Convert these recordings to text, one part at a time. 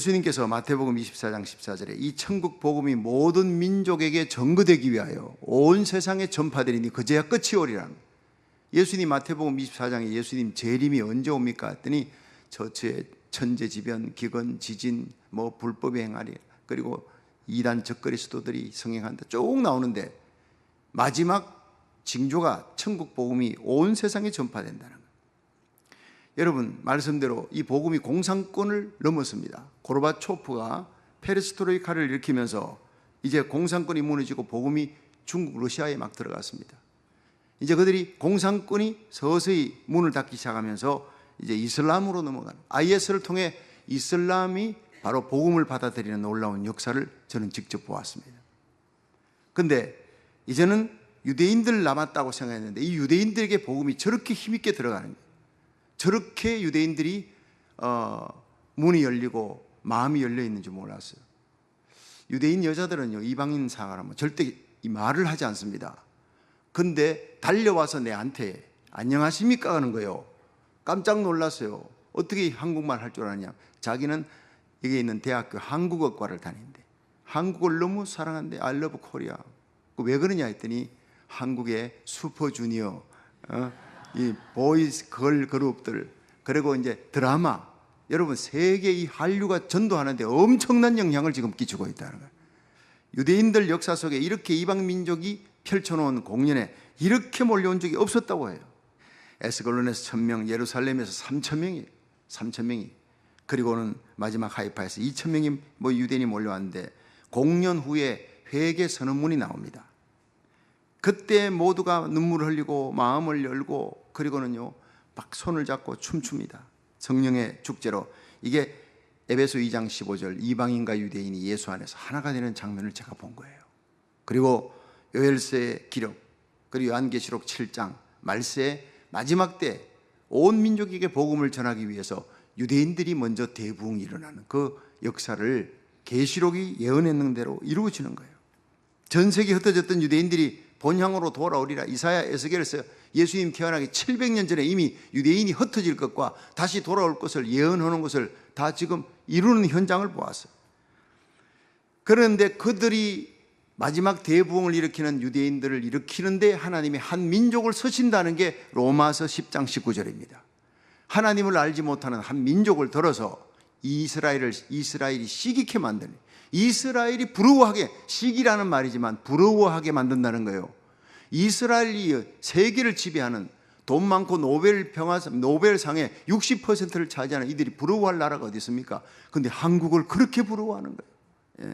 예수님께서 마태복음 24장 14절에 이 천국 복음이 모든 민족에게 전거되기 위하여 온 세상에 전파되리니 그제야 끝이 오리라는, 예수님 마태복음 24장에 예수님 재림이 언제 옵니까 했더니 저처에 천재지변, 기근, 지진, 뭐 불법의 행하리, 그리고 이단 적거리 수도들이 성행한다 쭉 나오는데 마지막 징조가 천국 복음이 온 세상에 전파된다는 거예요. 여러분, 말씀대로 이 복음이 공산권을 넘었습니다. 고르바초프가 페레스트로이카를 일으키면서 이제 공산권이 무너지고 복음이 중국, 러시아에 막 들어갔습니다. 이제 그들이 공산권이 서서히 문을 닫기 시작하면서 이제 이슬람으로 넘어가는, IS를 통해 이슬람이 바로 복음을 받아들이는 놀라운 역사를 저는 직접 보았습니다. 근데 이제는 유대인들 남았다고 생각했는데 이 유대인들에게 복음이 저렇게 힘있게 들어가는 거예요. 저렇게 유대인들이 문이 열리고 마음이 열려 있는지 몰랐어요. 유대인 여자들은요, 이방인 사과라면 절대 이 말을 하지 않습니다. 근데 달려와서 내한테 안녕하십니까 하는 거예요. 깜짝 놀랐어요. 어떻게 한국말 할 줄 아냐. 자기는 여기 있는 대학교 한국어과를 다니는데 한국을 너무 사랑하는데 I love Korea. 왜 그러냐 했더니 한국의 슈퍼주니어, 이 보이스 걸 그룹들, 그리고 이제 드라마, 여러분 세계 이 한류가 전도하는데 엄청난 영향을 지금 끼치고 있다는 거예요. 유대인들 역사 속에 이렇게 이방 민족이 펼쳐놓은 공연에 이렇게 몰려온 적이 없었다고 해요. 에스갈론에서 1000명, 예루살렘에서 3000명이 3000명이, 그리고는 마지막 하이파에서 2000명이 뭐 유대인이 몰려왔는데 공연 후에 회개 선언문이 나옵니다. 그때 모두가 눈물을 흘리고 마음을 열고 그리고는요 막 손을 잡고 춤춥니다. 성령의 축제로. 이게 에베소 2장 15절 이방인과 유대인이 예수 안에서 하나가 되는 장면을 제가 본 거예요. 그리고 요엘서의 기록, 그리고 요한계시록 7장 말세의 마지막 때 온 민족에게 복음을 전하기 위해서 유대인들이 먼저 대부흥이 일어나는 그 역사를 계시록이 예언했는 대로 이루어지는 거예요. 전 세계에 흩어졌던 유대인들이 본향으로 돌아오리라. 이사야, 에스겔에서 예수님 태어나기 700년 전에 이미 유대인이 흩어질 것과 다시 돌아올 것을 예언하는 것을 다 지금 이루는 현장을 보았어요. 그런데 그들이 마지막 대부흥을 일으키는 유대인들을 일으키는데 하나님이 한 민족을 서신다는 게 로마서 10장 19절입니다. 하나님을 알지 못하는 한 민족을 들어서 이스라엘이 시기케 만드는, 이스라엘이 부러워하게, 시기라는 말이지만 부러워하게 만든다는 거예요. 이스라엘이 세계를 지배하는, 돈 많고 노벨상의 60%를 차지하는 이들이 부러워할 나라가 어디 있습니까? 그런데 한국을 그렇게 부러워하는 거예요. 예.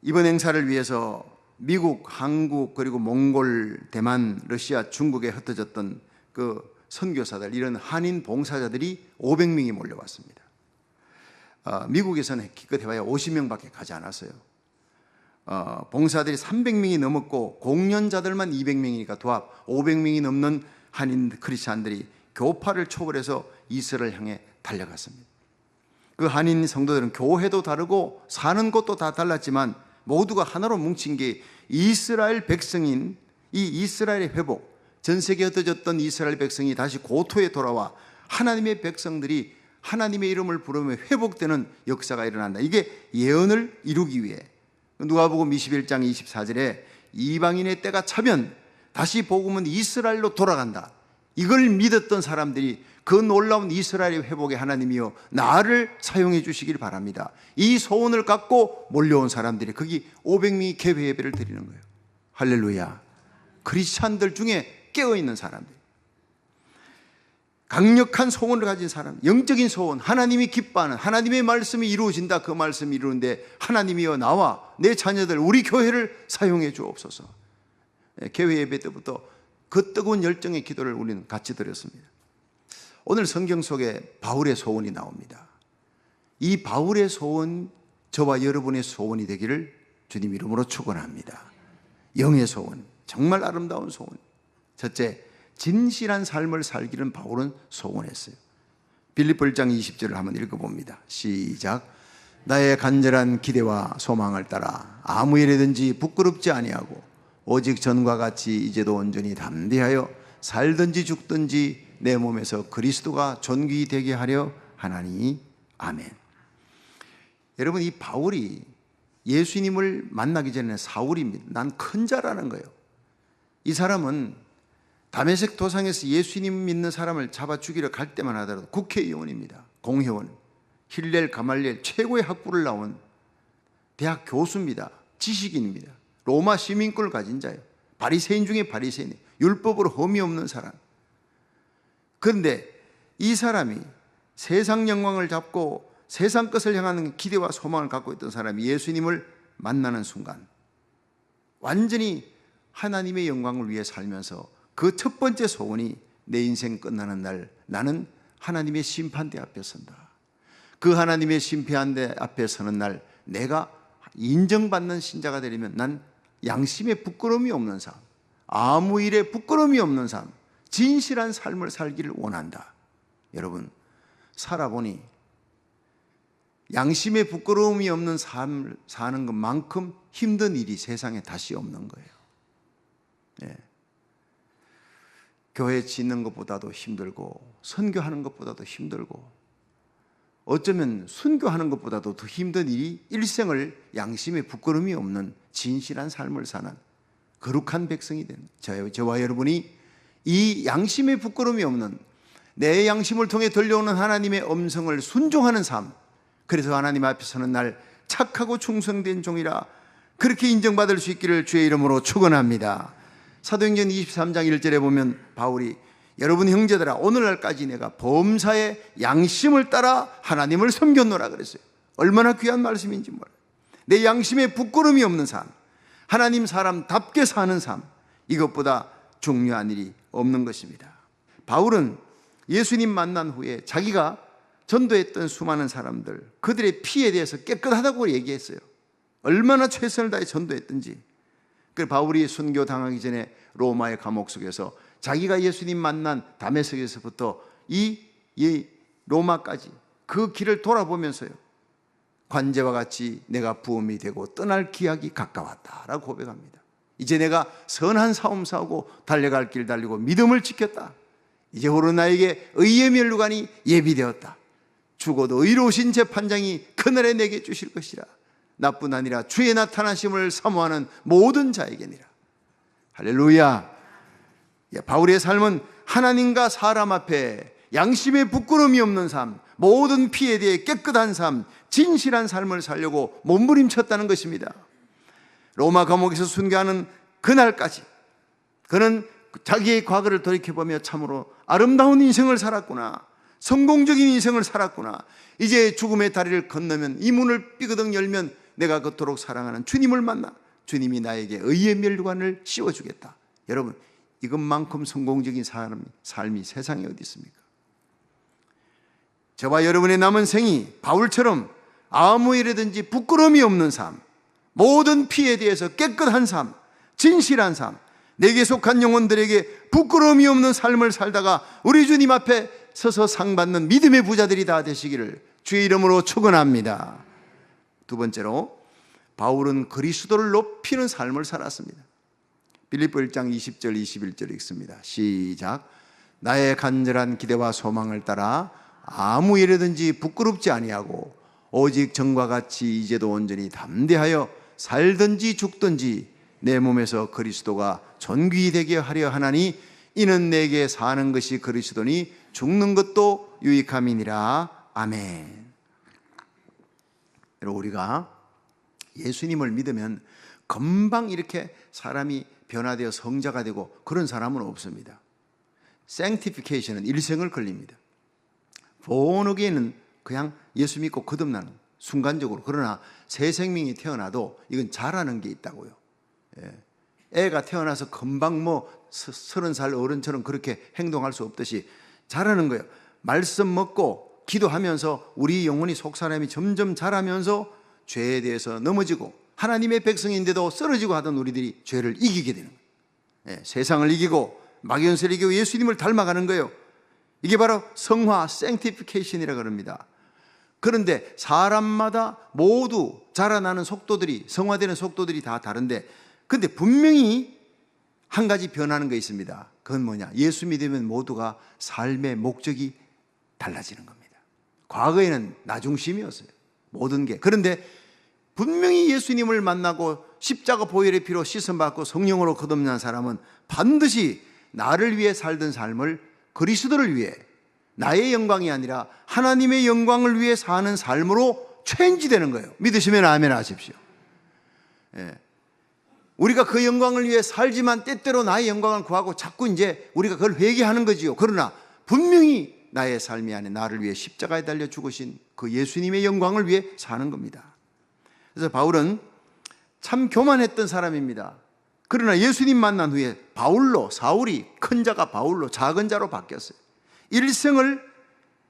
이번 행사를 위해서 미국, 한국, 그리고 몽골, 대만, 러시아, 중국에 흩어졌던 그 선교사들, 이런 한인 봉사자들이 500명이 몰려왔습니다. 미국에서는 기껏 해봐야 50명밖에 가지 않았어요. 봉사들이 300명이 넘었고 공연자들만 200명이니까 도합 500명이 넘는 한인 크리스찬들이 교파를 초월해서 이스라엘 향해 달려갔습니다. 그 한인 성도들은 교회도 다르고 사는 곳도 다 달랐지만 모두가 하나로 뭉친 게 이스라엘 백성인 이 이스라엘의 회복, 전 세계에 흩어졌던 이스라엘 백성이 다시 고토에 돌아와 하나님의 백성들이 하나님의 이름을 부르며 회복되는 역사가 일어난다. 이게 예언을 이루기 위해 누가복음 21장 24절에 이방인의 때가 차면 다시 복음은 이스라엘로 돌아간다. 이걸 믿었던 사람들이 그 놀라운 이스라엘의 회복에 하나님이여 나를 사용해 주시길 바랍니다. 이 소원을 갖고 몰려온 사람들이 거기 500명이 개회 예배를 드리는 거예요. 할렐루야. 크리스찬들 중에 깨어있는 사람들, 강력한 소원을 가진 사람, 영적인 소원, 하나님이 기뻐하는, 하나님의 말씀이 이루어진다. 그 말씀이 이루는데 하나님이여 나와 내 자녀들 우리 교회를 사용해 주옵소서. 개회 예배 때부터 그 뜨거운 열정의 기도를 우리는 같이 드렸습니다. 오늘 성경 속에 바울의 소원이 나옵니다. 이 바울의 소원, 저와 여러분의 소원이 되기를 주님 이름으로 축원합니다. 영의 소원, 정말 아름다운 소원. 첫째, 진실한 삶을 살기를 바울은 소원했어요. 빌립보 1장 20절을 한번 읽어봅니다. 시작. 나의 간절한 기대와 소망을 따라 아무 일이든지 부끄럽지 아니하고 오직 전과 같이 이제도 온전히 담대하여 살든지 죽든지 내 몸에서 그리스도가 존귀되게 하려 하나니 아멘. 여러분, 이 바울이 예수님을 만나기 전에 사울입니다. 난 큰 자라는 거예요. 이 사람은 다메섹 도상에서 예수님 믿는 사람을 잡아 죽이러 갈 때만 하더라도 국회의원입니다. 공회원, 힐렐 가말리엘 최고의 학부를 나온 대학 교수입니다. 지식인입니다. 로마 시민권을 가진 자예요. 바리새인 중에 바리새인이에요. 율법으로 흠이 없는 사람. 그런데 이 사람이 세상 영광을 잡고 세상 것을 향하는 기대와 소망을 갖고 있던 사람이 예수님을 만나는 순간 완전히 하나님의 영광을 위해 살면서 그 첫 번째 소원이 내 인생 끝나는 날 나는 하나님의 심판대 앞에 선다. 그 하나님의 심판대 앞에 서는 날 내가 인정받는 신자가 되려면 난 양심에 부끄러움이 없는 삶, 아무 일에 부끄러움이 없는 삶, 진실한 삶을 살기를 원한다. 여러분, 살아보니 양심에 부끄러움이 없는 삶을 사는 것만큼 힘든 일이 세상에 다시 없는 거예요. 예. 교회 짓는 것보다도 힘들고 선교하는 것보다도 힘들고 어쩌면 순교하는 것보다도 더 힘든 일이 일생을 양심에 부끄러움이 없는 진실한 삶을 사는 거룩한 백성이 되는 저와 여러분이 이 양심에 부끄러움이 없는 내 양심을 통해 들려오는 하나님의 음성을 순종하는 삶, 그래서 하나님 앞에 서는 날 착하고 충성된 종이라 그렇게 인정받을 수 있기를 주의 이름으로 축원합니다. 사도행전 23장 1절에 보면 바울이 여러분 형제들아 오늘날까지 내가 범사의 양심을 따라 하나님을 섬겼노라 그랬어요. 얼마나 귀한 말씀인지 몰라요. 내 양심에 부끄러움이 없는 삶, 하나님 사람답게 사는 삶, 이것보다 중요한 일이 없는 것입니다. 바울은 예수님 만난 후에 자기가 전도했던 수많은 사람들, 그들의 피에 대해서 깨끗하다고 얘기했어요. 얼마나 최선을 다해 전도했든지. 그 바울이 순교 당하기 전에 로마의 감옥 속에서 자기가 예수님 만난 다메섹에서부터 이 로마까지 그 길을 돌아보면서요, 관제와 같이 내가 부험이 되고 떠날 기약이 가까웠다라고 고백합니다. 이제 내가 선한 싸움 싸우고 달려갈 길 달리고 믿음을 지켰다. 이제 후로 나에게 의의 면류관이 예비되었다. 죽어도 의로우신 재판장이 그날에 내게 주실 것이라. 나뿐 아니라 주의 나타나심을 사모하는 모든 자에게니라. 할렐루야. 바울의 삶은 하나님과 사람 앞에 양심에 부끄러움이 없는 삶, 모든 피에 대해 깨끗한 삶, 진실한 삶을 살려고 몸부림쳤다는 것입니다. 로마 감옥에서 순교하는 그날까지 그는 자기의 과거를 돌이켜보며 참으로 아름다운 인생을 살았구나, 성공적인 인생을 살았구나, 이제 죽음의 다리를 건너면 이 문을 삐그덕 열면 내가 그토록 사랑하는 주님을 만나 주님이 나에게 의의 면류관을 씌워주겠다. 여러분, 이것만큼 성공적인 삶이 세상에 어디 있습니까? 저와 여러분의 남은 생이 바울처럼 아무 일에든지 부끄러움이 없는 삶, 모든 피에 대해서 깨끗한 삶, 진실한 삶, 내게 속한 영혼들에게 부끄러움이 없는 삶을 살다가 우리 주님 앞에 서서 상 받는 믿음의 부자들이 다 되시기를 주의 이름으로 축원합니다. 두 번째로, 바울은 그리스도를 높이는 삶을 살았습니다. 빌립보 1장 20절 21절 읽습니다. 시작. 나의 간절한 기대와 소망을 따라 아무 일에든지 부끄럽지 아니하고 오직 전과 같이 이제도 온전히 담대하여 살든지 죽든지 내 몸에서 그리스도가 존귀되게 하려 하나니 이는 내게 사는 것이 그리스도니 죽는 것도 유익함이니라. 아멘. 여러분, 우리가 예수님을 믿으면 금방 이렇게 사람이 변화되어 성자가 되고 그런 사람은 없습니다. sanctification은 일생을 걸립니다. born again은 그냥 예수 믿고 거듭나는 순간적으로. 그러나 새 생명이 태어나도 이건 잘하는 게 있다고요. 애가 태어나서 금방 30살 어른처럼 그렇게 행동할 수 없듯이 잘하는 거예요. 말씀 먹고 기도하면서 우리 영혼이 속사람이 점점 자라면서 죄에 대해서 넘어지고 하나님의 백성인데도 쓰러지고 하던 우리들이 죄를 이기게 되는 거예요. 세상을 이기고 막연세를 이기고 예수님을 닮아가는 거예요. 이게 바로 성화, sanctification이라고 합니다. 그런데 사람마다 모두 자라나는 속도들이, 성화되는 속도들이 다 다른데, 근데 분명히 한 가지 변하는 게 있습니다. 그건 뭐냐? 예수 믿으면 모두가 삶의 목적이 달라지는 겁니다. 과거에는 나중심이었어요. 모든 게. 그런데 분명히 예수님을 만나고 십자가 보혈의 피로 씻음받고 성령으로 거듭난 사람은 반드시 나를 위해 살던 삶을 그리스도를 위해 나의 영광이 아니라 하나님의 영광을 위해 사는 삶으로 체인지되는 거예요. 믿으시면 아멘 하십시오. 예. 우리가 그 영광을 위해 살지만 때때로 나의 영광을 구하고 자꾸 이제 우리가 그걸 회개하는 거지요. 그러나 분명히 나의 삶이 아닌 나를 위해 십자가에 달려 죽으신 그 예수님의 영광을 위해 사는 겁니다. 그래서 바울은 참 교만했던 사람입니다. 그러나 예수님 만난 후에 사울이 큰 자가 바울로 작은 자로 바뀌었어요. 일생을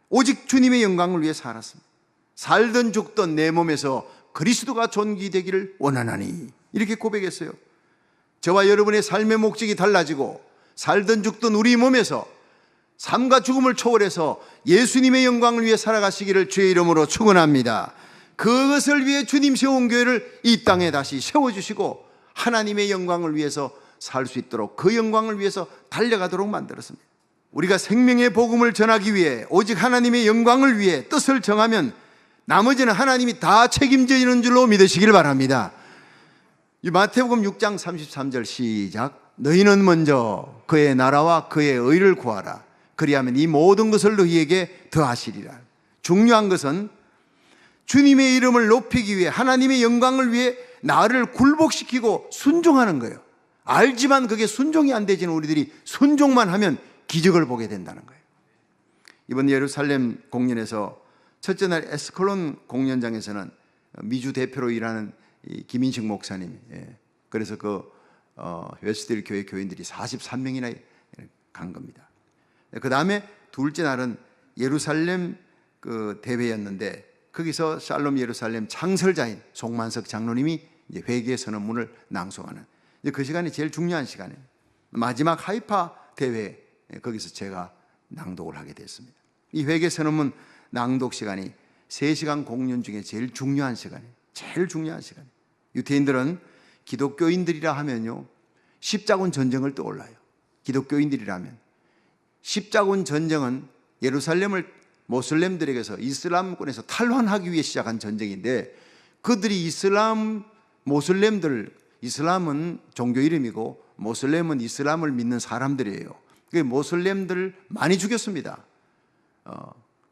오직 주님의 영광을 위해 살았습니다. 살든 죽든 내 몸에서 그리스도가 존귀되기를 원하나니 이렇게 고백했어요. 저와 여러분의 삶의 목적이 달라지고 살든 죽든 우리 몸에서 삶과 죽음을 초월해서 예수님의 영광을 위해 살아가시기를 주의 이름으로 축원합니다. 그것을 위해 주님 세운 교회를 이 땅에 다시 세워주시고 하나님의 영광을 위해서 살 수 있도록 그 영광을 위해서 달려가도록 만들었습니다. 우리가 생명의 복음을 전하기 위해 오직 하나님의 영광을 위해 뜻을 정하면 나머지는 하나님이 다 책임지는 줄로 믿으시길 바랍니다. 이 마태복음 6장 33절 시작. 너희는 먼저 그의 나라와 그의 의를 구하라. 그리하면 이 모든 것을 너희에게 더하시리라. 중요한 것은 주님의 이름을 높이기 위해 하나님의 영광을 위해 나를 굴복시키고 순종하는 거예요. 알지만 그게 순종이 안 되지는 우리들이 순종만 하면 기적을 보게 된다는 거예요. 이번 예루살렘 공연에서 첫째 날 에스컬론 공연장에서는 미주 대표로 일하는 김인식 목사님, 그래서 웨스트힐 교회 교인들이 43명이나 간 겁니다. 그 다음에 둘째 날은 예루살렘 대회였는데 거기서 샬롬 예루살렘 창설자인 송만석 장로님이 이제 회개 선언문을 낭송하는 그 시간이 제일 중요한 시간이에요. 마지막 하이파 대회 거기서 제가 낭독을 하게 됐습니다. 이 회개 선언문 낭독 시간이 3시간 공연 중에 제일 중요한 시간이에요. 제일 중요한 시간이에요. 유태인들은 기독교인들이라 하면요 십자군 전쟁을 떠올라요. 기독교인들이라면 십자군 전쟁은 예루살렘을 모슬렘들에게서 이슬람권에서 탈환하기 위해 시작한 전쟁인데 그들이 이슬람은 종교 이름이고 모슬렘은 이슬람을 믿는 사람들이에요. 모슬렘들 많이 죽였습니다.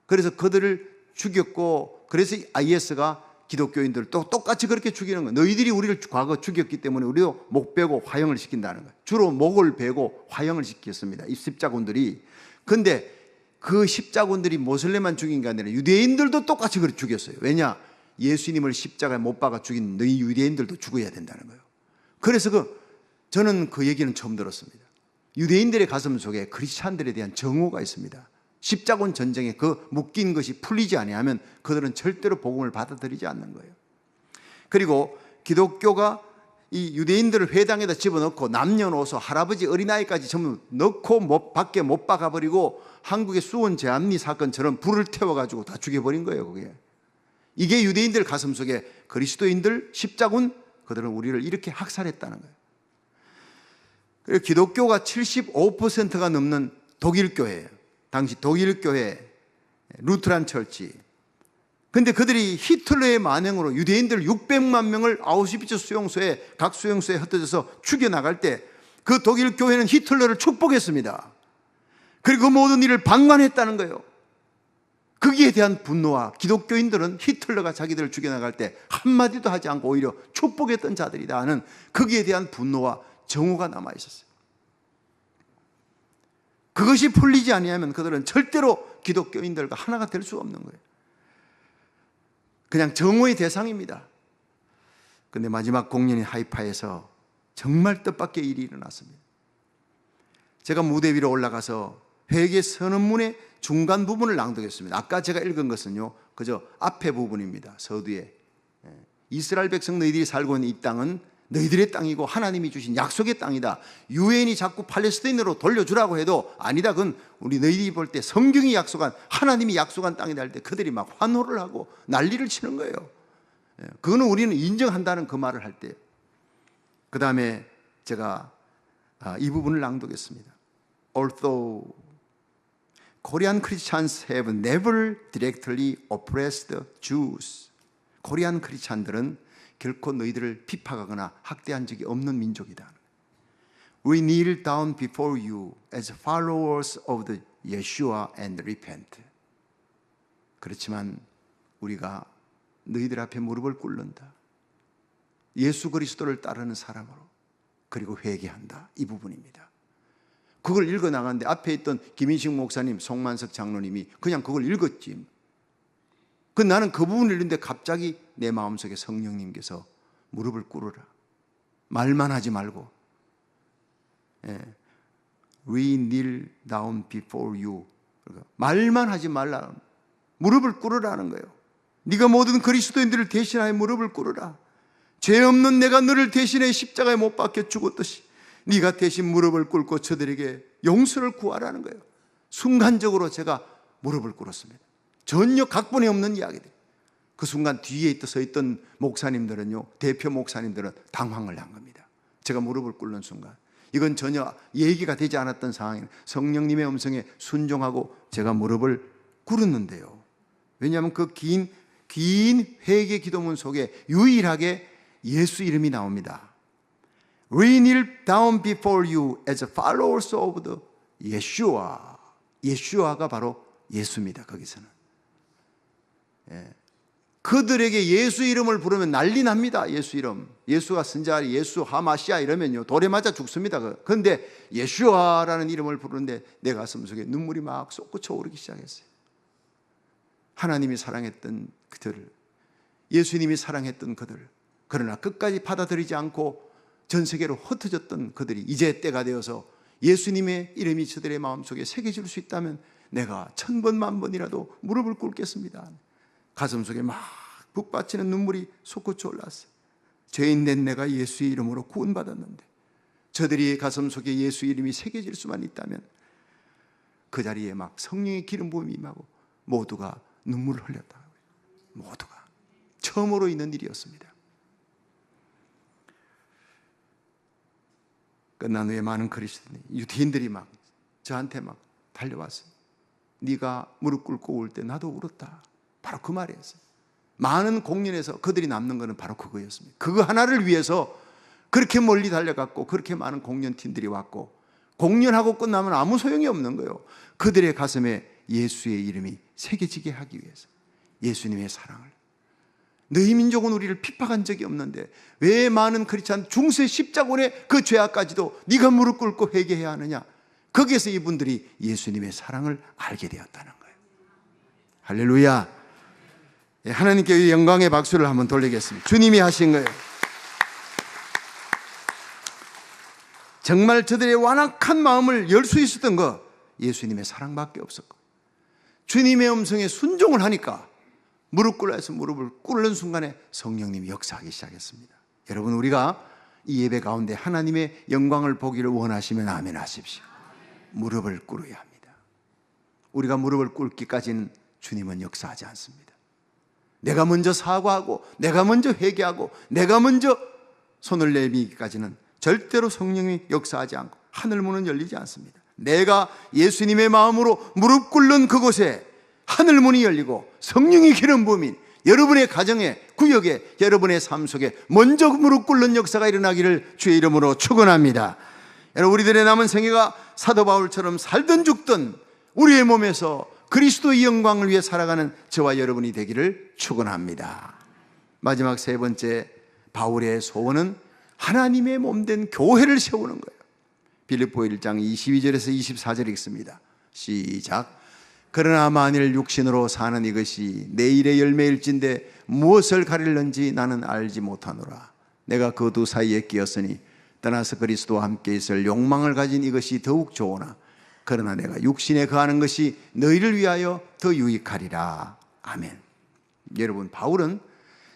그래서 그들을 죽였고 그래서 IS가 기독교인들을 또 똑같이 그렇게 죽이는 거예요. 너희들이 우리를 과거 죽였기 때문에 우리도 목 베고 화형을 시킨다는 거예요. 주로 목을 베고 화형을 시켰습니다. 이 십자군들이. 근데 그 십자군들이 모슬렘만 죽인 게 아니라 유대인들도 똑같이 그렇게 죽였어요. 왜냐? 예수님을 십자가에 못 박아 죽인 너희 유대인들도 죽어야 된다는 거예요. 그래서 저는 그 얘기는 처음 들었습니다. 유대인들의 가슴 속에 크리스찬들에 대한 정오가 있습니다. 십자군 전쟁에 그 묶인 것이 풀리지 아니하면 그들은 절대로 복음을 받아들이지 않는 거예요. 그리고 기독교가 이 유대인들을 회당에다 집어넣고 남녀노소 할아버지 어린아이까지 전부 넣고 밖에 못 박아버리고 한국의 수원 제암리 사건처럼 불을 태워가지고 다 죽여버린 거예요. 그게 이게 유대인들 가슴 속에 그리스도인들 십자군 그들은 우리를 이렇게 학살했다는 거예요. 그리고 기독교가 75%가 넘는 독일 교회예요. 당시 독일 교회 루트란 철치. 근데 그들이 히틀러의 만행으로 유대인들 600만 명을 아우슈비츠 수용소에 각 수용소에 흩어져서 죽여나갈 때 그 독일 교회는 히틀러를 축복했습니다. 그리고 그 모든 일을 방관했다는 거예요. 거기에 대한 분노와 기독교인들은 히틀러가 자기들을 죽여나갈 때 한마디도 하지 않고 오히려 축복했던 자들이다 하는 거기에 대한 분노와 정오가 남아있었어요. 그것이 풀리지 아니하면 그들은 절대로 기독교인들과 하나가 될 수가 없는 거예요. 그냥 정오의 대상입니다. 그런데 마지막 공연인 하이파에서 정말 뜻밖의 일이 일어났습니다. 제가 무대 위로 올라가서 회개 선언문의 중간 부분을 낭독했습니다. 아까 제가 읽은 것은요 그저 앞에 부분입니다. 서두에 이스라엘 백성 너희들이 살고 있는 이 땅은 너희들의 땅이고 하나님이 주신 약속의 땅이다. 유엔이 자꾸 팔레스타인으로 돌려주라고 해도 아니다. 그건 우리 너희들이 볼 때 성경이 약속한 하나님이 약속한 땅이다 할 때 그들이 막 환호를 하고 난리를 치는 거예요. 그거는 우리는 인정한다는 그 말을 할 때. 그 다음에 제가 이 부분을 낭독했습니다. Although Korean Christians have never directly oppressed Jews. 코리안 크리스찬들은 결코 너희들을 핍박하거나 학대한 적이 없는 민족이다. We kneel down before you as followers of the Yeshua and repent. 그렇지만 우리가 너희들 앞에 무릎을 꿇는다. 예수 그리스도를 따르는 사람으로. 그리고 회개한다. 이 부분입니다. 그걸 읽어 나가는데 앞에 있던 김인식 목사님, 송만석 장로님이 그냥 그걸 읽었지. 나는 그 부분을 읽는데 갑자기 내 마음속에 성령님께서 무릎을 꿇으라. 말만 하지 말고. We kneel down before you. 말만 하지 말라. 무릎을 꿇으라는 거예요. 네가 모든 그리스도인들을 대신하여 무릎을 꿇으라. 죄 없는 내가 너를 대신해 십자가에 못 박혀 죽었듯이 네가 대신 무릎을 꿇고 저들에게 용서를 구하라는 거예요. 순간적으로 제가 무릎을 꿇었습니다. 전혀 각본이 없는 이야기들. 그 순간 뒤에 서 있던 목사님들은요, 대표 목사님들은 당황을 한 겁니다. 제가 무릎을 꿇는 순간. 이건 전혀 얘기가 되지 않았던 상황이에요. 성령님의 음성에 순종하고 제가 무릎을 꿇었는데요. 왜냐하면 그 긴 회개 기도문 속에 유일하게 예수 이름이 나옵니다. We kneel down before you as followers of the Yeshua. 예수아가 바로 예수입니다. 거기서는. 그들에게 예수 이름을 부르면 난리 납니다. 예수 이름. 예수가 선자, 예수 하마시아 이러면요 돌에 맞아 죽습니다. 그런데 예수아라는 이름을 부르는데 내 가슴 속에 눈물이 막 솟구쳐 오르기 시작했어요. 하나님이 사랑했던 그들을, 예수님이 사랑했던 그들, 그러나 끝까지 받아들이지 않고 전 세계로 흩어졌던 그들이 이제 때가 되어서 예수님의 이름이 저들의 마음속에 새겨질 수 있다면 내가 1000번 만번이라도 무릎을 꿇겠습니다. 가슴속에 막 북받치는 눈물이 솟구쳐 올랐어요. 죄인된 내가 예수의 이름으로 구원받았는데 저들이 가슴속에 예수 이름이 새겨질 수만 있다면 그 자리에 막 성령의 기름 부음이 임하고 모두가 눈물을 흘렸다. 모두가 처음으로 있는 일이었습니다. 끝난 후에 많은 그리스도인, 유대인들이 막 저한테 막 달려왔어요. 네가 무릎 꿇고 올 때 나도 울었다. 바로 그 말이었어요. 많은 공연에서 그들이 남는 것은 바로 그거였습니다. 그거 하나를 위해서 그렇게 멀리 달려갔고 그렇게 많은 공연팀들이 왔고 공연하고 끝나면 아무 소용이 없는 거예요. 그들의 가슴에 예수의 이름이 새겨지게 하기 위해서 예수님의 사랑을. 너희 민족은 우리를 핍박한 적이 없는데 왜 많은 크리스찬 중세 십자군의 그 죄악까지도 네가 무릎 꿇고 회개해야 하느냐. 거기에서 이분들이 예수님의 사랑을 알게 되었다는 거예요. 할렐루야. 하나님께 영광의 박수를 한번 돌리겠습니다. 주님이 하신 거예요. 정말 저들의 완악한 마음을 열 수 있었던 거 예수님의 사랑밖에 없었고 주님의 음성에 순종을 하니까 무릎 꿇라 해서 무릎을 꿇는 순간에 성령님이 역사하기 시작했습니다. 여러분, 우리가 이 예배 가운데 하나님의 영광을 보기를 원하시면 아멘 하십시오. 무릎을 꿇어야 합니다. 우리가 무릎을 꿇기까지는 주님은 역사하지 않습니다. 내가 먼저 사과하고 내가 먼저 회개하고 내가 먼저 손을 내밀기까지는 절대로 성령이 역사하지 않고 하늘문은 열리지 않습니다. 내가 예수님의 마음으로 무릎 꿇는 그곳에 하늘문이 열리고 성령이 기름 부음인 여러분의 가정에, 구역에, 여러분의 삶 속에 먼저 무릎 꿇는 역사가 일어나기를 주의 이름으로 축원합니다. 여러분, 우리들의 남은 생애가 사도 바울처럼 살든 죽든 우리의 몸에서 그리스도의 영광을 위해 살아가는 저와 여러분이 되기를 축원합니다. 마지막 세 번째 바울의 소원은 하나님의 몸된 교회를 세우는 거예요. 빌립보 1장 22절에서 24절 읽습니다. 시작. 그러나 만일 육신으로 사는 이것이 내일의 열매일진데 무엇을 가릴는지 나는 알지 못하노라. 내가 그 두 사이에 끼었으니 떠나서 그리스도와 함께 있을 욕망을 가진 이것이 더욱 좋으나 그러나 내가 육신에 거하는 것이 너희를 위하여 더 유익하리라. 아멘. 여러분, 바울은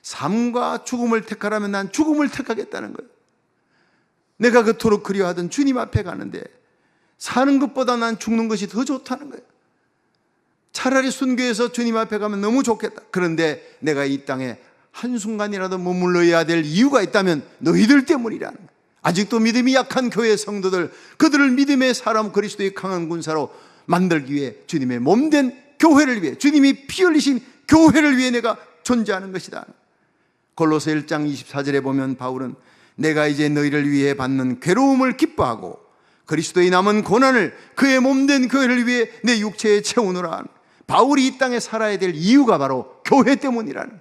삶과 죽음을 택하라면 난 죽음을 택하겠다는 거예요. 내가 그토록 그리워하던 주님 앞에 가는데 사는 것보다 난 죽는 것이 더 좋다는 거예요. 차라리 순교해서 주님 앞에 가면 너무 좋겠다. 그런데 내가 이 땅에 한순간이라도 머물러야 될 이유가 있다면 너희들 때문이라는 거예요. 아직도 믿음이 약한 교회 성도들, 그들을 믿음의 사람 그리스도의 강한 군사로 만들기 위해, 주님의 몸된 교회를 위해, 주님이 피 흘리신 교회를 위해 내가 존재하는 것이다. 골로새 1장 24절에 보면 바울은 내가 이제 너희를 위해 받는 괴로움을 기뻐하고 그리스도의 남은 고난을 그의 몸된 교회를 위해 내 육체에 채우노라. 바울이 이 땅에 살아야 될 이유가 바로 교회 때문이라는.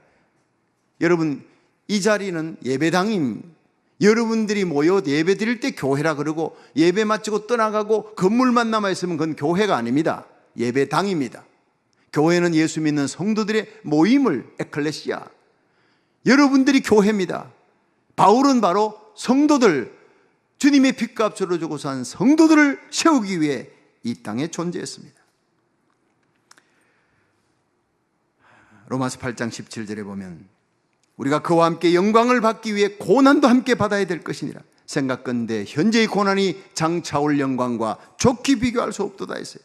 여러분, 이 자리는 예배당임. 여러분들이 모여 예배 드릴 때 교회라 그러고 예배 마치고 떠나가고 건물만 남아있으면 그건 교회가 아닙니다. 예배당입니다. 교회는 예수 믿는 성도들의 모임을 에클레시아. 여러분들이 교회입니다. 바울은 바로 성도들, 주님의 핏값으로 주고 산 성도들을 세우기 위해 이 땅에 존재했습니다. 로마서 8장 17절에 보면 우리가 그와 함께 영광을 받기 위해 고난도 함께 받아야 될 것이니라. 생각건대 현재의 고난이 장차 올 영광과 좋게 비교할 수 없도다 했어요.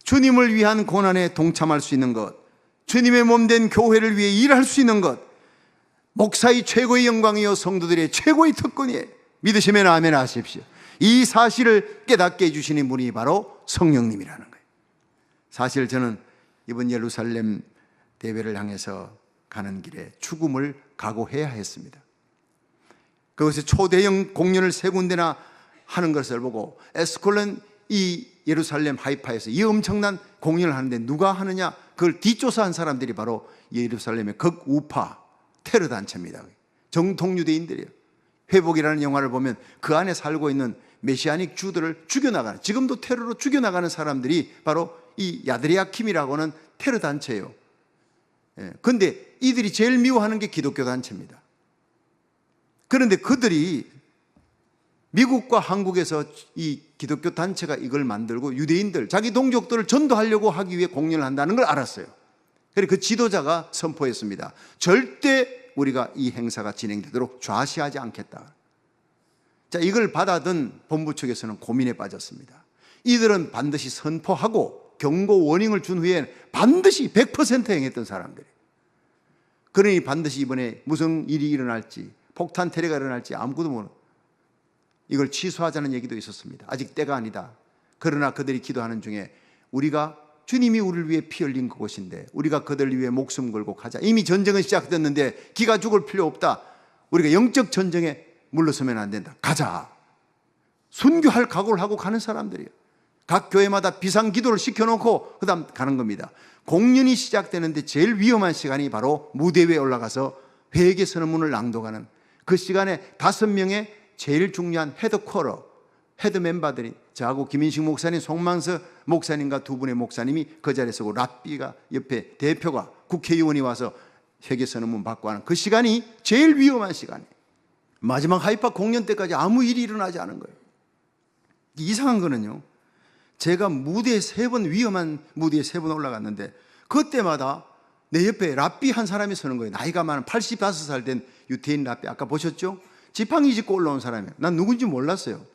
주님을 위한 고난에 동참할 수 있는 것, 주님의 몸된 교회를 위해 일할 수 있는 것, 목사의 최고의 영광이요 성도들의 최고의 특권이에요. 믿으시면 아멘 하십시오. 이 사실을 깨닫게 해주시는 분이 바로 성령님이라는 거예요. 사실 저는 이번 예루살렘 대회를 향해서 가는 길에 죽음을 각오해야 했습니다. 그것에 초대형 공연을 세 군데나 하는 것을 보고 에스콜렌 이 예루살렘 하이파에서 이 엄청난 공연을 하는데 누가 하느냐? 그걸 뒷조사한 사람들이 바로 예루살렘의 극우파 테러 단체입니다. 정통 유대인들이에요. 회복이라는 영화를 보면 그 안에 살고 있는 메시아닉 주들을 죽여나가는, 지금도 테러로 죽여나가는 사람들이 바로 이 야드리아킴이라고 하는 테러 단체예요. 그런데 이들이 제일 미워하는 게 기독교 단체입니다. 그런데 그들이 미국과 한국에서 이 기독교 단체가 이걸 만들고 유대인들, 자기 동족들을 전도하려고 하기 위해 공연을 한다는 걸 알았어요. 그래서 그 지도자가 선포했습니다. 절대 우리가 이 행사가 진행되도록 좌시하지 않겠다. 자, 이걸 받아든 본부 측에서는 고민에 빠졌습니다. 이들은 반드시 선포하고 경고 워닝을 준 후에 반드시 100% 행했던 사람들이에요. 그러니 반드시 이번에 무슨 일이 일어날지, 폭탄 테러가 일어날지 아무것도 모르는, 이걸 취소하자는 얘기도 있었습니다. 아직 때가 아니다. 그러나 그들이 기도하는 중에 우리가 주님이 우리를 위해 피 흘린 그곳인데 우리가 그들을 위해 목숨 걸고 가자. 이미 전쟁은 시작됐는데 기가 죽을 필요 없다. 우리가 영적 전쟁에 물러서면 안 된다. 가자. 순교할 각오를 하고 가는 사람들이에요. 각 교회마다 비상기도를 시켜놓고 그 다음 가는 겁니다. 공연이 시작되는데 제일 위험한 시간이 바로 무대 위에 올라가서 회개 선언문을 낭독하는 그 시간에 5명의 제일 중요한 헤드코러, 헤드 멤버들이 저하고 김인식 목사님, 송만서 목사님과 두 분의 목사님이 그 자리에 서고 랍비가 옆에 대표가 국회의원이 와서 회개 선언문 받고 하는 그 시간이 제일 위험한 시간이에요. 마지막 하이파 공연 때까지 아무 일이 일어나지 않은 거예요. 이상한 거는요, 제가 무대에 3번, 위험한 무대에 3번 올라갔는데 그때마다 내 옆에 랍비 한 사람이 서는 거예요. 나이가 많은 85살 된 유태인 랍비, 아까 보셨죠? 지팡이 짚고 올라온 사람이에요. 난 누군지 몰랐어요.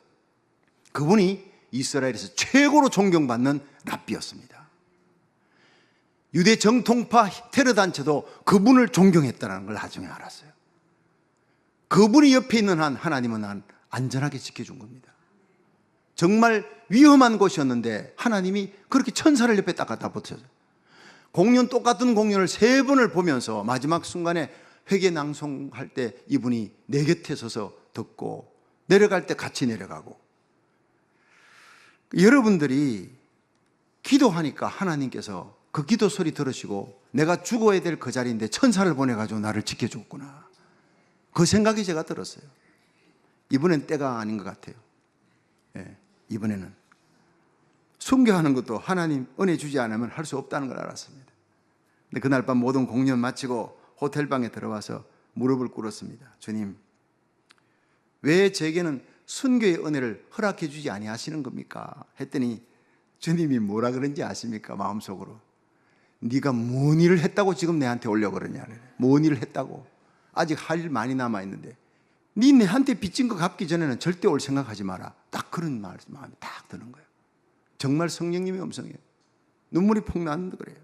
그분이 이스라엘에서 최고로 존경받는 랍비였습니다. 유대 정통파 테러 단체도 그분을 존경했다는 걸 나중에 알았어요. 그분이 옆에 있는 한 하나님은 난 안전하게 지켜준 겁니다. 정말 위험한 곳이었는데 하나님이 그렇게 천사를 옆에 딱 갖다 붙여서 똑같은 공연을 3번을 보면서 마지막 순간에 회개 낭송할 때 이분이 내 곁에 서서 듣고 내려갈 때 같이 내려가고. 여러분들이 기도하니까 하나님께서 그 기도 소리 들으시고 내가 죽어야 될 그 자리인데 천사를 보내가지고 나를 지켜줬구나. 그 생각이 제가 들었어요. 이번엔 때가 아닌 것 같아요. 이번에는 순교하는 것도 하나님 은혜 주지 않으면 할 수 없다는 걸 알았습니다. 근데 그날 밤 모든 공연 마치고 호텔방에 들어와서 무릎을 꿇었습니다. 주님, 왜 제게는 순교의 은혜를 허락해 주지 아니하시는 겁니까? 했더니 주님이 뭐라 그런지 아십니까? 마음속으로 네가 뭔 일을 했다고 지금 내한테 오려고 그러냐. 뭔 일을 했다고? 아직 할 일 많이 남아있는데 네 내한테 빚진 거 갚기 전에는 절대 올 생각하지 마라. 딱 그런 마음이 딱 드는 거예요. 정말 성령님의 음성이에요. 눈물이 폭 나는데 그래요.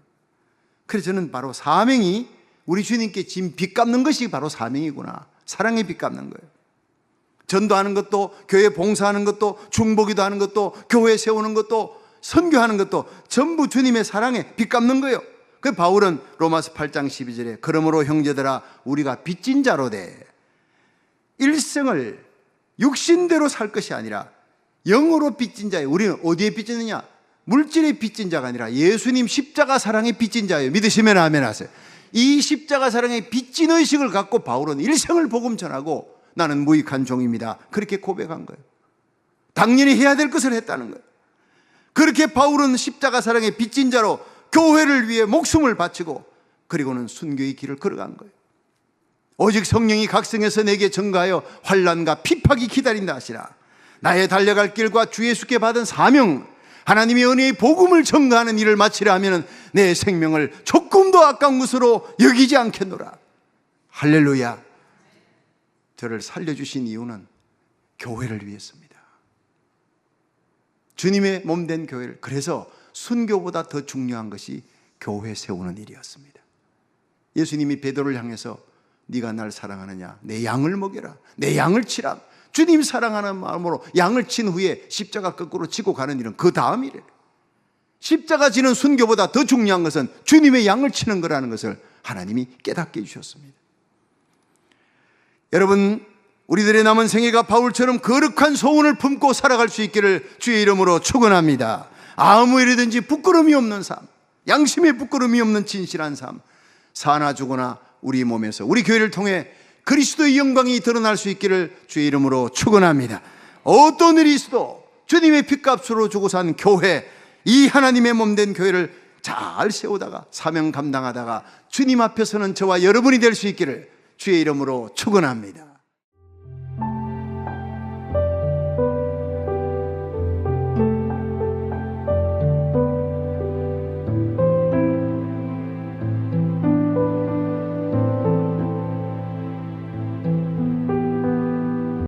그래서 저는 바로 사명이, 우리 주님께 진 빚 갚는 것이 바로 사명이구나. 사랑의 빚 갚는 거예요. 전도하는 것도, 교회 봉사하는 것도, 중보기도 하는 것도, 교회 세우는 것도, 선교하는 것도 전부 주님의 사랑에 빚 갚는 거예요. 그 바울은 로마서 8장 12절에 그러므로 형제들아 우리가 빚진 자로 돼 일생을 육신대로 살 것이 아니라 영으로 빚진 자예요. 우리는 어디에 빚지느냐? 물질에 빚진 자가 아니라 예수님 십자가 사랑에 빚진 자예요. 믿으시면 아멘 하세요. 이 십자가 사랑의 빚진 의식을 갖고 바울은 일생을 복음 전하고 나는 무익한 종입니다. 그렇게 고백한 거예요. 당연히 해야 될 것을 했다는 거예요. 그렇게 바울은 십자가 사랑의 빚진 자로 교회를 위해 목숨을 바치고 그리고는 순교의 길을 걸어간 거예요. 오직 성령이 각성해서 내게 전가하여 환난과 핍박이 기다린다 하시라. 나의 달려갈 길과 주 예수께 받은 사명, 하나님의 은혜의 복음을 전가하는 일을 마치려 하면 내 생명을 조금도 아까운 것으로 여기지 않겠노라. 할렐루야. 저를 살려주신 이유는 교회를 위해서입니다. 주님의 몸된 교회를, 그래서 순교보다 더 중요한 것이 교회 세우는 일이었습니다. 예수님이 베드로를 향해서 네가 날 사랑하느냐? 내 양을 먹여라. 내 양을 치라. 주님 사랑하는 마음으로 양을 친 후에 십자가 거꾸로 지고 가는 일은 그 다음이래. 십자가 지는 순교보다 더 중요한 것은 주님의 양을 치는 거라는 것을 하나님이 깨닫게 해주셨습니다. 여러분, 우리들의 남은 생애가 바울처럼 거룩한 소원을 품고 살아갈 수 있기를 주의 이름으로 축원합니다. 아무 일이든지 부끄러움이 없는 삶, 양심에 부끄러움이 없는 진실한 삶, 사나 죽으나 우리 몸에서 우리 교회를 통해 그리스도의 영광이 드러날 수 있기를 주의 이름으로 축원합니다. 어떤 일이 있어도 주님의 핏값으로 주고 산 교회, 이 하나님의 몸된 교회를 잘 세우다가 사명 감당하다가 주님 앞에 서는 저와 여러분이 될 수 있기를 주의 이름으로 축원합니다.